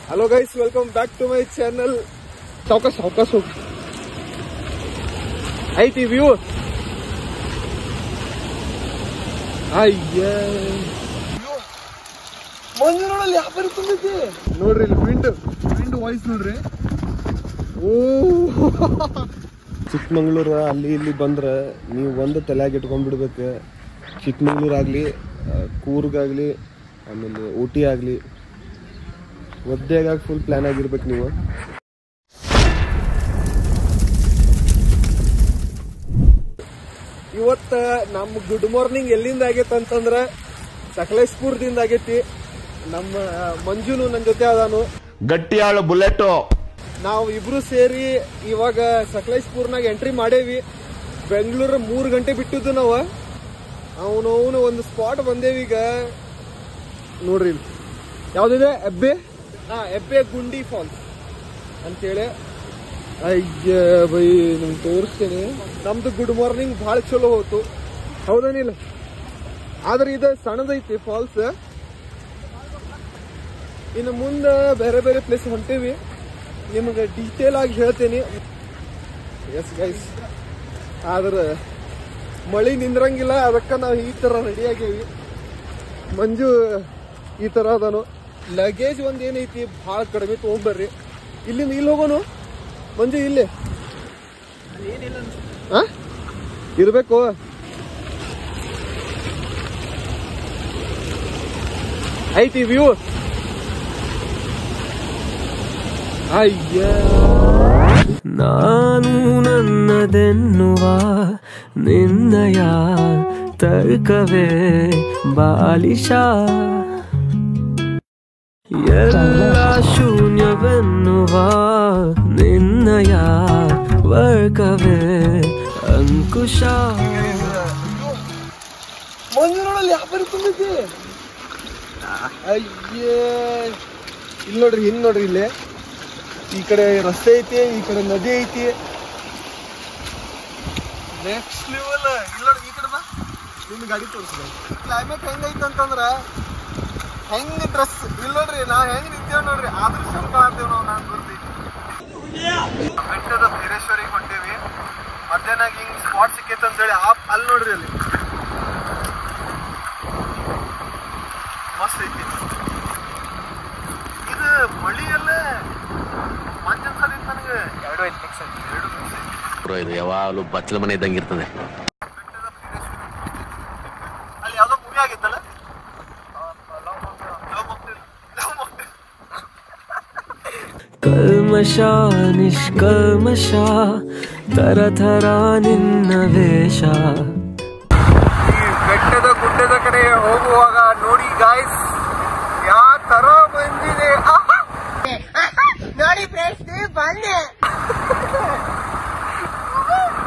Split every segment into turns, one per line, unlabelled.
Hello guys, welcome back to my channel. Saukas. IT view. ಅಯ್ಯ ಮಂಜು ನೋಡಲ್ಲಿ ಯಾವ ಬರುತ್ತಂದೈತಿ ನೋಡ್ರಿ ಇಲ್ಲಿ ವಿಂಡ್ ವಾಯ್ಸ್ ನೋಡ್ರಿ. ಓ ಚಿಕ್ಕಮಂಗ್ಳೂರು ಅಲ್ಲಿ ಇಲ್ಲಿ ಬಂದ್ರೆ ನೀವು ಒಂದು ತಲೆಯಾಗಿ ಇಟ್ಕೊಂಡ್ಬಿಡ್ಬೇಕು. ಚಿಕ್ಕಮಂಗ್ಳೂರು ಆಗಲಿ, ಕೂರ್ಗಾಗಲಿ, ಆಮೇಲೆ ಊಟಿ ಆಗಲಿ, ಒದ್ದೆಗಾಗಿ ಫುಲ್ ಪ್ಲಾನ್ ಆಗಿರ್ಬೇಕು ನೀವು. ಇವತ್ತು ನಮ್ಮ ಗುಡ್ ಮಾರ್ನಿಂಗ್ ಎಲ್ಲಿಂದ ಆಗೈತೆ ಅಂತಂದ್ರೆ ಸಕಲೇಶ್ಪುರದಿಂದ ಆಗೈತಿ. ನಮ್ಮ ಮಂಜುನು ನನ್ನ ಜೊತೆ ಅದಾನು,
ಗಟ್ಟಿಯಾಳು ಬುಲೆಟ್.
ನಾವು ಇಬ್ರು ಸೇರಿ ಇವಾಗ ಸಕಲೇಶ್ಪುರ್ನಾಗ ಎಂಟ್ರಿ ಮಾಡೇವಿ. ಬೆಂಗಳೂರು 3 ಗಂಟೆ ಬಿಟ್ಟಿದ್ದು ನಾವು. ಅವನು ಒಂದು ಸ್ಪಾಟ್ ಬಂದೇವಿ ಈಗ. ನೋಡ್ರಿ ಯಾವ್ದಿದೆ, ಎಬ್ಬೆ ಗುಂಡಿ ಫಾಲ್ಸ್ ಅಂತೇಳಿ. ಅಯ್ಯ ಬೈ ನಿಮ್ಗೆ ತೋರಿಸ್ತೇನೆ. ನಮ್ದು ಗುಡ್ ಮಾರ್ನಿಂಗ್ ಭಾಳ ಚಲೋ ಹೋಯ್ತು, ಹೌದೇನಿಲ್ಲ? ಆದ್ರೆ ಇದು ಸಣ್ಣದೈತಿ ಫಾಲ್ಸ್. ಇನ್ನು ಮುಂದೆ ಬೇರೆ ಬೇರೆ ಪ್ಲೇಸ್ ಹೊಂಟೇವಿ, ನಿಮಗೆ ಡೀಟೇಲ್ ಆಗಿ ಹೇಳ್ತೇನೆ. ಎಸ್ ಗೈಸ್, ಆದ್ರೆ ಮಳಿ ನಿಂದ್ರಂಗಿಲ್ಲ, ಅದಕ್ಕೆ ನಾವು ಈ ತರ ರೆಡಿ ಆಗೇವಿ. ಮಂಜು ಈ ತರ ಅದಾನು. ಲಗೇಜ್ ಒಂದ್ ಏನೈತಿ ಭಾಳ ಕಡಿಮೆ ತಗೊಂಡ್ಬರ್ರಿ. ಇಲ್ಲಿಂದ ಇಲ್ಲಿ ಹೋಗೋನು ಮಂಜು, ಇಲ್ಲಿ ಇರ್ಬೇಕು. ಐತಿ ವ್ಯೂ. ಅಯ್ಯ
ನಾನು ನನ್ನದೆನ್ನುವ ನಿನ್ನಯ ತರ್ಕವೇ ಬಾಲಿಶ, ಎಲ್ಲ ಶೂನ್ಯವೆನ್ನುವ ನಿನ್ನಯ ವರ್ಗವೇ ಅಂಕುಶ.
ಮಂಜು ನೋಡಲ್ಲಿ ಯಾವ ಬರುತ್ತಂದೈತಿ. ಅಯ್ಯೇ ಇಲ್ಲಿ ನೋಡ್ರಿ, ಹಿಂಗ್ ನೋಡ್ರಿ, ಇಲ್ಲೇ ಈ ಕಡೆ ರಸ್ತೆ ಐತಿ, ಈ ಕಡೆ ನದಿ ಐತಿ. Next level. ಇಲ್ಲ ನೋಡ್ರಿ, ಈ ಕಡೆ ಬಾ, ನಿಮ್ ಗಾಡಿ ತೋರಿಸ್ದೆ. ಕ್ಲೈಮೇಟ್ ಹೆಂಗೈತೆ ಅಂತಂದ್ರ ಹೆಂಗ್ ಡ್ರೆಸ್ ಇಲ್ಲ ನೋಡ್ರಿ, ನಾವ್ ಹೆಂಗ್ ನಿಂತೇವ್ ನೋಡ್ರಿ, ಆದ್ರೂ ಸ್ವಲ್ಪ ಆಗ್ತೇವ್ ನಾವು. ನಾನು ಬರ್ತೀವಿ ಬೆಟ್ಟದ ಭೈರೇಶ್ವರಿಗೆ ಹೊಂಟೇವಿ. ಮಧ್ಯಾಹ್ನ ಹಿಂಗ್ ಸ್ಪಾಟ್ ಸಿಕ್ಕೈತೆ ಅಂತೇಳಿ ಅಲ್ಲಿ ನೋಡ್ರಿ, ಅಲ್ಲಿ ಮಸ್ತ್ ಐತಿ. ಇದು ಮಳಿಯಲ್ಲ ಮಂಜನ್ ಸಲ ನನಗೆ 2
ಇದು ಯಾವಾಗಲೂ ಬಚ್ಚಲ ಮನೆ ಇದ್ದಂಗೆ ಇರ್ತದೆ.
ಅಲ್ಲಿ ಯಾವ್ದೋ ಮೂವಿ ಆಗಿತ್ತಲ್ಲ,
ಕಲ್ಮಶ ನಿಷ್ಕಲ್ಮಶ ತರತರ ನಿನ್ನ ವೇಷ.
ಈ ಬೆಟ್ಟದ ಗುಡ್ಡದ ಕಡೆ ಹೋಗುವಾಗ ನೋಡಿ ಗಾಯ್ಸ್, ಯಾವ ತರ ಬಂದಿದೆ ನೋಡಿ ಫ್ರೆಂಡ್ಸ್, ಬಂದೆ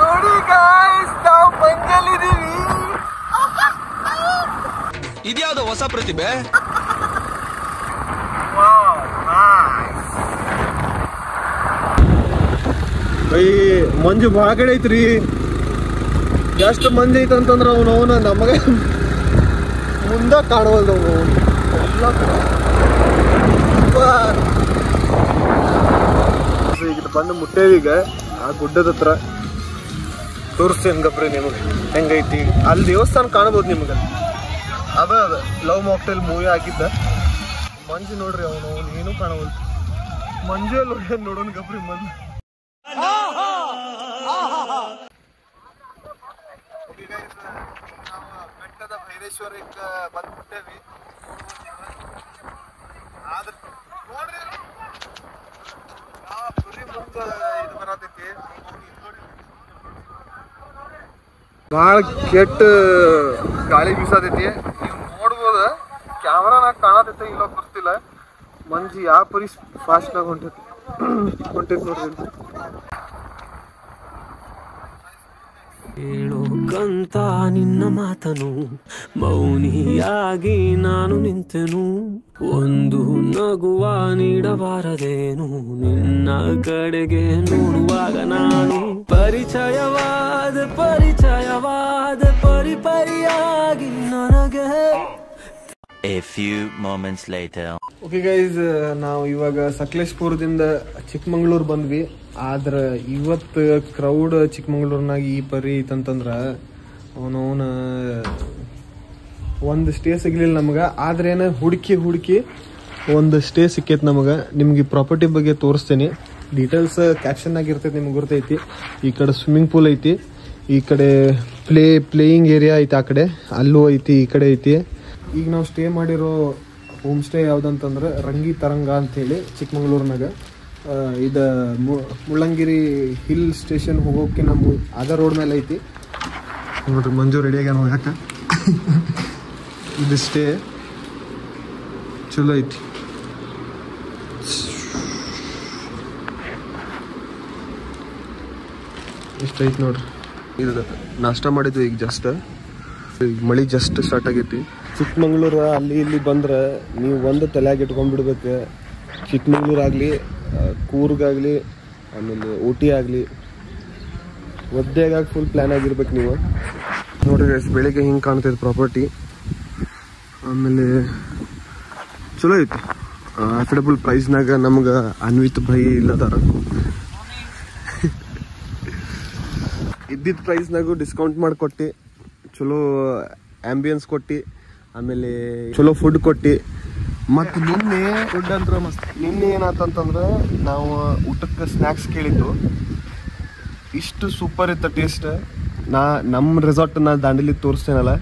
ನೋಡಿ ಗಾಯ್ಸ್, ನಾವು ಮಂಜಲ್ಲಿದ್ದೀವಿ.
ಇದ್ಯಾವುದೋ ಹೊಸ ಪ್ರತಿಭೆ.
ಮಂಜು ಭಾಳ ಕಡೆ ಐತ್ರಿ. ಎಷ್ಟು ಮಂಜು ಐತಂತಂದ್ರ ಅವನ ನಮಗೆ ಮುಂದ ಕಾಣವಲ್ದು. ಈಗ ಬಂದು ಮುಟ್ಟೇವೀಗ ಆ ಗುಡ್ಡದ ಹತ್ರ. ತೋರಿಸ್ತೇನೆ ಗಪ್ರಿ ನಿಮಗೆ ಹೆಂಗೈತಿ. ಅಲ್ಲಿ ದೇವಸ್ಥಾನ ಕಾಣಬಹುದು ನಿಮ್ಗೆ. ಅದ ಲವ್ ಮಾಕ್ಟೇಲ್ ಮೂವಿ ಆಗಿದ್ದ. ಮಂಜು ನೋಡ್ರಿ, ಅವನು ಏನೂ ಕಾಣವಲ್ದು. ಮಂಜು ಅಲ್ಲಿ ನೋಡೋಣ ಗಪ್ರಿ ಮಂಜು. ಬೆಟ್ಟದ ಭೈರೇಶ್ವರಕ್ಕೆ ಬಂದ್ಬಿಟ್ಟೇವಿ. ಆದ್ರೆ ನೋಡ್ರಿ ಯಾವ ಪುರಿ ಮುಂದೆ ಇದು ಬರತೈತಿ. ಭಾಳ ಕೆಟ್ಟ ಗಾಳಿ ಬೀಸತೈತಿ. ನೀವು ನೋಡ್ಬೋದ, ಕ್ಯಾಮ್ರಾನಾಗ ಕಾಣತೈತೆ ಇಲ್ಲ ಗೊತ್ತಿಲ್ಲ. ಮಂಜು ಯಾವ ಪರಿ ಫಾಸ್ಟ್ನಾಗ ಹೊಂಟೈತಿ ನೋಡ್ರಿ.
ಕೇಳೋಕಂತ ನಿನ್ನ ಮಾತನು ಮೌನಿಯಾಗಿ ನಾನು ನಿಂತೆನು. ಒಂದು ನಗುವ ನೀಡಬಾರದೇನು ನಿನ್ನ ಕಡೆಗೆ ನೋಡುವಾಗ ನಾನು. ಪರಿಚಯವಾದ ಪರಿಪರಿಯಾಗಿ ನನಗೆ
A few moments later.
Okay guys, ನಾವು ಇವಾಗ ಸಕಲೇಶ್ಪುರದಿಂದ ಚಿಕ್ಕಮಂಗ್ಳೂರ್ ಬಂದ್ವಿ. ಆದ್ರೆ ಇವತ್ತು ಕ್ರೌಡ್ ಚಿಕ್ಕಮಂಗ್ಳೂರ್ನಾಗ ಈ ಪರಿ ಐತಂತಂದ್ರ ಅವನವನ ಒಂದು ಸ್ಟೇ ಸಿಗ್ಲಿಲ್ಲ ನಮ್ಗೆ. ಆದ್ರೆ ಏನ ಹುಡುಕಿ ಒಂದು ಸ್ಟೇ ಸಿಕ್ಕೈತೆ ನಮಗೆ. ನಿಮ್ಗೆ ಈ ಪ್ರಾಪರ್ಟಿ ಬಗ್ಗೆ ತೋರಿಸ್ತೇನೆ. ಡೀಟೇಲ್ಸ್ ಕ್ಯಾಪ್ಷನ್ ಆಗಿರ್ತೈತಿ, ನಿಮ್ಗೆ ಗೊತ್ತೈತಿ. ಈ ಕಡೆ ಸ್ವಿಮ್ಮಿಂಗ್ ಪೂಲ್ ಐತಿ, ಈ ಕಡೆ ಪ್ಲೇಯಿಂಗ್ ಏರಿಯಾ ಐತಿ, ಆ ಕಡೆ ಅಲ್ಲೂ ಐತಿ, ಈ ಕಡೆ ಐತಿ. ಈಗ ನಾವು ಸ್ಟೇ ಮಾಡಿರೋ ಹೋಮ್ ಸ್ಟೇ ಯಾವುದಂತಂದ್ರೆ ರಂಗಿ ತರಂಗ ಅಂತೇಳಿ ಚಿಕ್ಕಮಂಗ್ಳೂರ್ನಾಗ. ಇದು ಮುಳ್ಳಂಗಿರಿ ಹಿಲ್ ಸ್ಟೇಷನ್ ಹೋಗೋಕೆ ನಮ್ಮ ಅದ ರೋಡ್ ಮೇಲೆ ಐತಿ ನೋಡ್ರಿ. ಮಂಜು ರೆಡಿ ಆಗ್ಯಾನ ಹೋಗಕ್ಕೆ. ಇದು ಸ್ಟೇ ಚಲೋ ಐತಿ. ಇಷ್ಟ ಐತಿ ನೋಡ್ರಿ. ಇದು ನಾಷ್ಟ ಮಾಡಿದ್ವಿ ಈಗ ಜಸ್ಟ್. ಮಳಿ ಜಸ್ಟ್ ಸ್ಟಾರ್ಟ್ ಆಗೈತಿ. ಚಿಕ್ಕಮಂಗ್ಳೂರು ಅಲ್ಲಿ ಇಲ್ಲಿ ಬಂದ್ರೆ ನೀವು ಒಂದು ತಲೆಯಾಗಿ ಇಟ್ಕೊಂಡ್ಬಿಡ್ಬೇಕು. ಚಿಕ್ಕಮಂಗ್ಳೂರು ಆಗಲಿ, ಕೂರ್ಗಾಗಲಿ, ಆಮೇಲೆ ಊಟಿ ಆಗಲಿ, ಒದ್ದೆಗಾಗಿ ಫುಲ್ ಪ್ಲ್ಯಾನ್ ಆಗಿರ್ಬೇಕು ನೀವು. ನೋಡ್ರಿ ಗೈಸ್, ಬೆಳಿಗ್ಗೆ ಹಿಂಗೆ ಕಾಣ್ತೈತೆ ಪ್ರಾಪರ್ಟಿ. ಆಮೇಲೆ ಚಲೋ ಐತಿ. ಅಫೋರ್ಡಬಲ್ ಪ್ರೈಸ್ನಾಗ ನಮ್ಗೆ ಅನ್ವಿತ್ ಭೈ ಇಲ್ಲದಾರ. ಇದ್ದಿದ್ದ ಪ್ರೈಸ್ನಾಗೂ ಡಿಸ್ಕೌಂಟ್ ಮಾಡಿಕೊಟ್ಟು ಚಲೋ ಆಂಬಿಯನ್ಸ್ ಕೊಟ್ಟು, ಆಮೇಲೆ ಚಲೋ ಫುಡ್ ಕೊಟ್ಟು. ಮತ್ತು ನಿನ್ನೆ ಫುಡ್ ಅಂದ್ರೆ ಮಸ್ತ್. ನಿನ್ನೆ ಏನಾತಂತಂದ್ರೆ ನಾವು ಊಟಕ್ಕೆ ಸ್ನ್ಯಾಕ್ಸ್ ಕೇಳಿದ್ದು, ಇಷ್ಟು ಸೂಪರ್ ಇತ್ತು ಟೇಸ್ಟ್. ನಮ್ಮ ರೆಸಾರ್ಟ್ ನಾ ದಾಂಡೇಲಿ ತೋರಿಸ್ತೇನಲ್ಲ,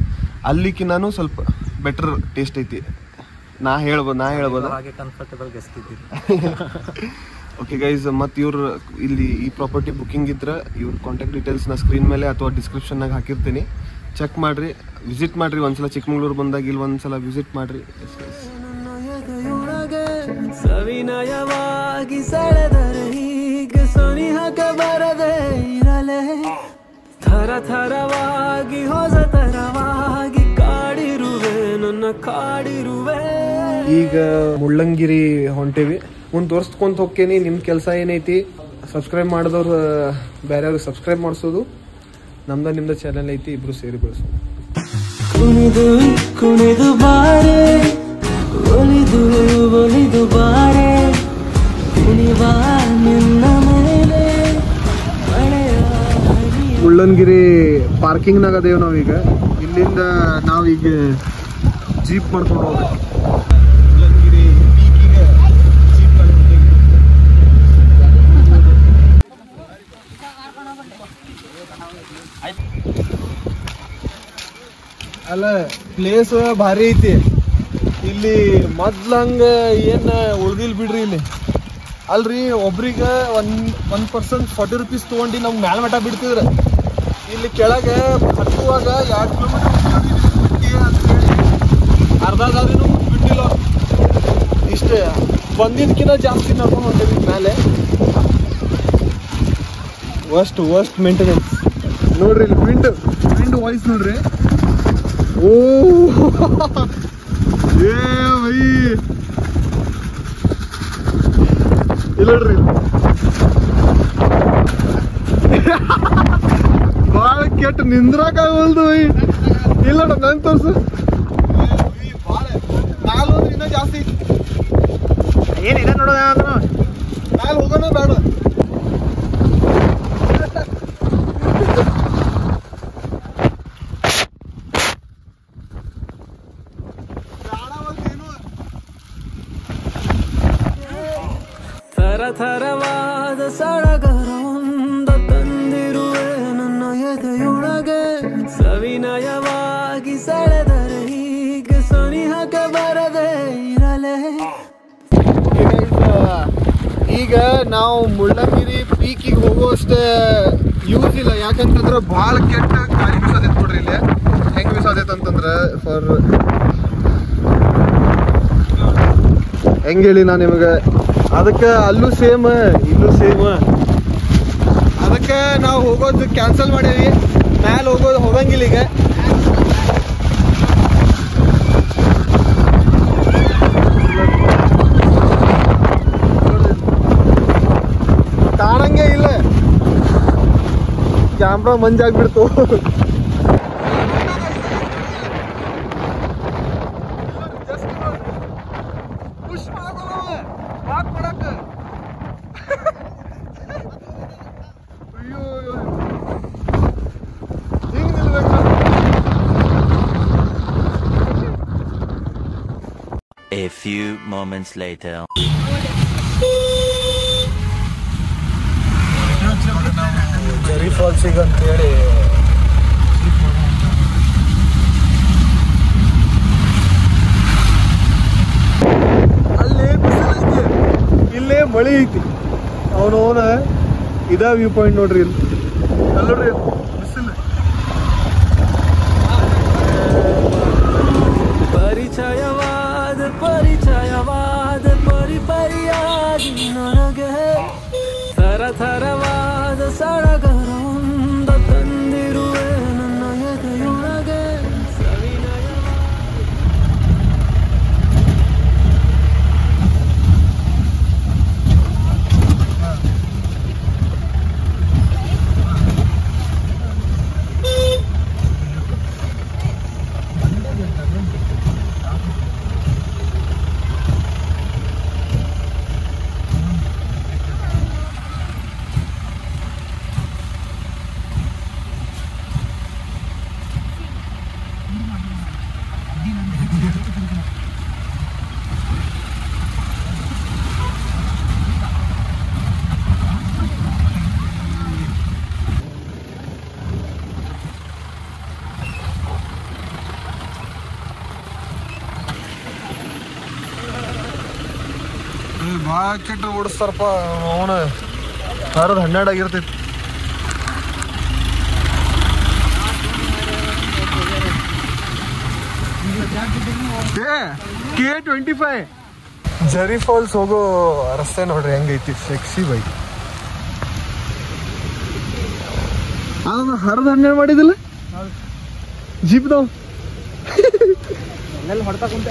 ಅಲ್ಲಿಗೆ ನಾನು ಸ್ವಲ್ಪ ಬೆಟರ್ ಟೇಸ್ಟ್ ಐತಿ. ನಾ ಹೇಳ್ಬೋದು
ಹಾಗೆ ಕಂಫರ್ಟಬಲ್ ಗೆಸ್ಟ್ ಇದ್ದೀರಿ.
ಓಕೆ ಗೈಸ್, ಮತ್ತು ಇವ್ರು ಇಲ್ಲಿ ಈ ಪ್ರಾಪರ್ಟಿ ಬುಕ್ಕಿಂಗ್ ಇದ್ರೆ ಇವ್ರ ಕಾಂಟ್ಯಾಕ್ಟ್ ಡೀಟೇಲ್ಸ್ನ ಸ್ಕ್ರೀನ್ ಮೇಲೆ ಅಥವಾ ಡಿಸ್ಕ್ರಿಪ್ಷನ್ನಾಗ ಹಾಕಿರ್ತೀನಿ. ಚೆಕ್ ಮಾಡಿರಿ, ವಿಸಿಟ್ ಮಾಡಿರಿ. ಒಂದ್ಸಲ ಚಿಕ್ಕಮಂಗ್ಳೂರು ಬಂದಾಗ ಇಲ್ಲಿ ಒಂದ್ಸಲ ವಿಸಿಟ್ ಮಾಡಿರಿ.
ಸವಿನಯವಾಗಿ ಸೆಳೆದರೆ ಹೀಗೆ ಸನಿಹಕ್ಕೆ ಬರದೆ ಇರಲೇ, ಥರ ಥರವಾಗಿ ಹೊಸ ಥರವಾಗಿ ಕಾಡಿರುವೆ, ನನ್ನ ಕಾಡಿರುವೆ.
ಈಗ ಮುಳ್ಳಂಗಿರಿ ಹೊಂಟೇವಿ. ಮುಂದೆ ತೋರಿಸ್ಕೊಂತ ಹೋಗ್ತೇನೆ. ನಿಮ್ಮ ಕೆಲಸ ಏನೈತಿ, ಸಬ್ಸ್ಕ್ರೈಬ್ ಮಾಡಿದವ್ರು ಬೇರೆಯವ್ರಿಗೆ ಸಬ್ಸ್ಕ್ರೈಬ್ ಮಾಡಿಸೋದು. ನಿಮ್ದ ಚಾನಲ್ ಐತಿ, ಇಬ್ರು ಸೇರಿ ಬೆಳೆಸೋದು.
ಕುಣಿದು ಕುಣಿದು ಬಾರೆ, ಒಲಿದು ಒಲಿದು ಬಾರೆ, ಕುಣಿವಾ ನಿನ್ನ ಮೇಲೆ
ಮುಳ್ಳಂಗಿರಿ ಪಾರ್ಕಿಂಗ್ನಾಗ ಅದೇವ್ ನಾವೀಗ. ಇಲ್ಲಿಂದ ನಾವೀಗ ಜೀಪ್ ಮಾಡ್ಕೊಂಡು ಹೋಗ್ಬೇಕು. ಮುಳ್ಳಂಗಿರಿ ಪೀಕಿಗೆ ಜೀಪ್ ಅಲ್ಲ, ಪ್ಲೇಸ್ ಭಾರಿ ಐತಿ ಇಲ್ಲಿ. ಮೊದ್ಲಂಗ ಏನ್ ಉಳ್ದಿಲ್ ಬಿಡ್ರಿ ಇಲ್ಲಿ. ಅಲ್ರಿ, ಒಬ್ರಿಗೆ 1% 40 ರೂಪೀಸ್ ತೊಗೊಂಡು ನಮ್ಗೆ ಮ್ಯಾಲ ಮಠ ಬಿಡ್ತಿದ್ರ. ಇಲ್ಲಿ ಕೆಳಗೆ ಹತ್ತುವಾಗ 2 ಕಿಲೋಮೀಟರ್ ಅಂತೇಳಿ ಅರ್ಧ ದಾರಿನೂ ಬಿಟ್ಟಿಲ್ಲ. ಇಷ್ಟೇ, ಬಂದಿದ್ಕಿಂತ ಜಾಸ್ತಿ ನಡ್ಕೊಂಡು ಹೊಂಟೇವಿ ಮೇಲೆ. ವರ್ಸ್ಟ್ ಮೇಂಟೆನೆನ್ಸ್ ನೋಡ್ರಿ. ಇಲ್ಲಿ ವಿಂಡ್ ವಾಯ್ಸ್ ನೋಡ್ರಿ. ಓ ಏ ಭೈ, ಇಲ್ಲಡ್ರಿ ಬಾಳ ಕೆಟ್ಟ ನಿಂದ್ರಾಕಾಗಲ್ದು ಭೈ. ಇಲ್ಲಡ ನನ್ ತೋರ್ಸು. ನಾಲ್ ಇನ್ನೂ ಜಾಸ್ತಿ ಏನಿಲ್ಲ ನೋಡೋಣ ಅಂದ್ರ ನಾಲ್ ಹೋಗೋಣ ಬೇಡ.
ಥರ ಥರವಾದ ಸಡಗರವೊಂದ ತಂದಿರುವೆ ನನ್ನ ಎದೆಯೊಳಗೆ, ಸವಿನಯವಾಗಿ ಸೆಳೆದರೆ ಹೀಗೆ ಸನಿಹಕ್ಕೆ ಬರದೆ ಇರಲೇ.
ಈಗ ನಾವು ಮುಳ್ಳಂಗಿರಿ ಪೀಕಿಗೆ ಹೋಗುವಷ್ಟೇ ಯೂಸ್ ಇಲ್ಲ. ಯಾಕಂತಂದ್ರೆ ಭಾಳ ಕೆಟ್ಟ ಗಾಳಿ ಬೀಸೋದೈತೆ ನೋಡ್ರಿ. ಇಲ್ಲಿ ಹೆಂಗೆ ಬೀಸೋದೈತೆ ಅಂತಂದ್ರೆ ಹೆಂಗೆ ಹೇಳಿ ನಾನು ನಿಮಗೆ. ಅದಕ್ಕೆ ಅಲ್ಲೂ ಸೇಮ್, ಇಲ್ಲೂ ಸೇಮ್. ಅದಕ್ಕೆ ನಾವು ಹೋಗೋದು ಕ್ಯಾನ್ಸಲ್ ಮಾಡೀವಿ. ಮ್ಯಾಲೆ ಹೋಗಂಗಿಲ್ಲ ಈಗ. ಕಾಣಂಗೆ ಇಲ್ಲ, ಕ್ಯಾಮ್ರಾ ಮಂಜಾಗ್ಬಿಡ್ತು. Just
A few moments later.
ಜರಿ ಫಾಲ್ಸಿಗೆ ಅಂತೇಳಿ ಅಲ್ಲೇ ಬಿಸಿಲೈತಿ, ಇಲ್ಲೇ ಮಳೆ ಐತಿ. ಅವನವನ ಇದ ವ್ಯೂ ಪಾಯಿಂಟ್ ನೋಡ್ರಿ. ಇಲ್ಲಿ ಅಲ್ಲಿ ನೋಡ್ರಿ ಬಿಸಿಲು.
ಪರಿಚಯವಾದ ಪರಿಪರಿಯಾಗಿ ನನಗೆ ಥರಥರವಾದ ಸಡಗರೊಂದ ತಂದಿರುವೆ ನನ್ನ ಎದೆಯೊಳಗೆ
ಭಾಳ ಕೆಟ್ಟ ಓಡಿಸ್ತಾರಪ್ಪ. ಅವನು 12 ಆಗಿರ್ತೈತಿ. K25 ಜರಿ ಫಾಲ್ಸ್ ಹೋಗೋ ರಸ್ತೆ ನೋಡ್ರಿ ಹೆಂಗೈತಿ. Sexy bike. ಅದನ್ನ 12 ಮಾಡಿದಿಲ್ಲ ಜೀಪ್ದವ್. ಹೊಡ್ತಾ ಕುಂತ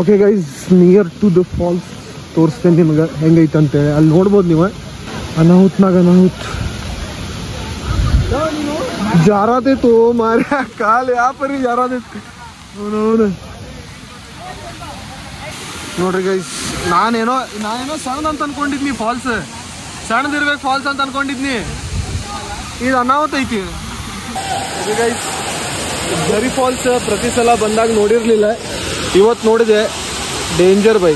okay guys, near to the falls ತೋರಿಸ್ತೇನೆ ನಿಮ್ಗೆ ಹೆಂಗೈತೆ ಅಂತೇಳಿ. ಅಲ್ಲಿ ನೋಡ್ಬೋದು ನೀವು. ಅನಾಹುತ್ನಾಗ ಅನಾಹುತ್ ಜಾರತೈತು ಮಾರ್ಯ, ಕಾಲು ಯಾಪರಿ ಜಾರತೈತಿ. ನೋಡ್ರಿ ಗೈಸ್, ನಾನೇನೋ ಸಣ್ಣ ಅಂತ ಅನ್ಕೊಂಡಿದ್ನಿ. ಫಾಲ್ಸ್ ಸಣ್ಣದಿರ್ಬೇಕು ಫಾಲ್ಸ್ ಅಂತ ಅನ್ಕೊಂಡಿದ್ನಿ. ಇದು ಅನಾಹುತ ಐತಿ ಗೈಸ್. ಜರಿ ಫಾಲ್ಸ್ ಪ್ರತಿ ಸಲ ಬಂದಾಗ ನೋಡಿರ್ಲಿಲ್ಲ, ಇವತ್ತು ನೋಡಿದೆ. Danger by.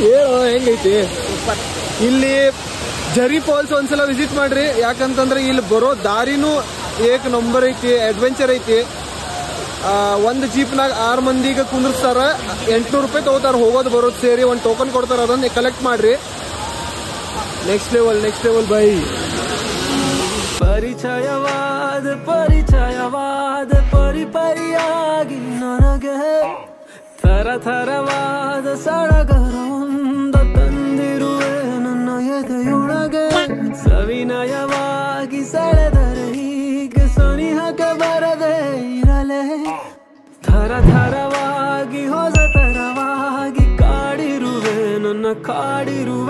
ಹೇಳೋ ಹೆಂಗೈತಿ ಇಲ್ಲಿ ಜರಿ ಫಾಲ್ಸ್. ಒಂದ್ಸಲ ವಿಸಿಟ್ ಮಾಡ್ರಿ, ಯಾಕಂತಂದ್ರೆ ಇಲ್ಲಿ ಬರೋ ದಾರಿನೂ ಏಕ್ ನಂಬರ್ ಐತಿ, ಅಡ್ವೆಂಚರ್ ಐತಿ. ಒಂದು ಜೀಪ್ನಾಗ 6 ಮಂದಿಗೆ ಕುಂದ್ರಸ್ತಾರ. 800 ರೂಪಾಯಿ ತಗೋತಾರ ಹೋಗೋದು ಬರೋದು ಸೇರಿ. ಒಂದು ಟೋಕನ್ ಕೊಡ್ತಾರ, ಅದನ್ನ ಕಲೆಕ್ಟ್ ಮಾಡ್ರಿ. Next level bye.
ಪರಿಚಯವಾದ ಪರಿಪರಿಯಾಗಿ ನನಗೆ ಥರಥರವಾದ ಸಡಗರೊಂದ ತಂದಿರುವೆ ನನ್ನ ಎದೆಯೊಳಗೆ. ಸವಿನಯವಾಗಿ ಸೆಳೆದರೆ ಹೀಗೆ ಸನಿಹಕ್ಕೆ ಬರದೆ ಇರಲೇ. ಥರಥರವಾಗಿ ಹೊಸತರವಾಗಿ ಕಾಡಿರುವೆ ನನ್ನ ಕಾಡಿರುವೆ.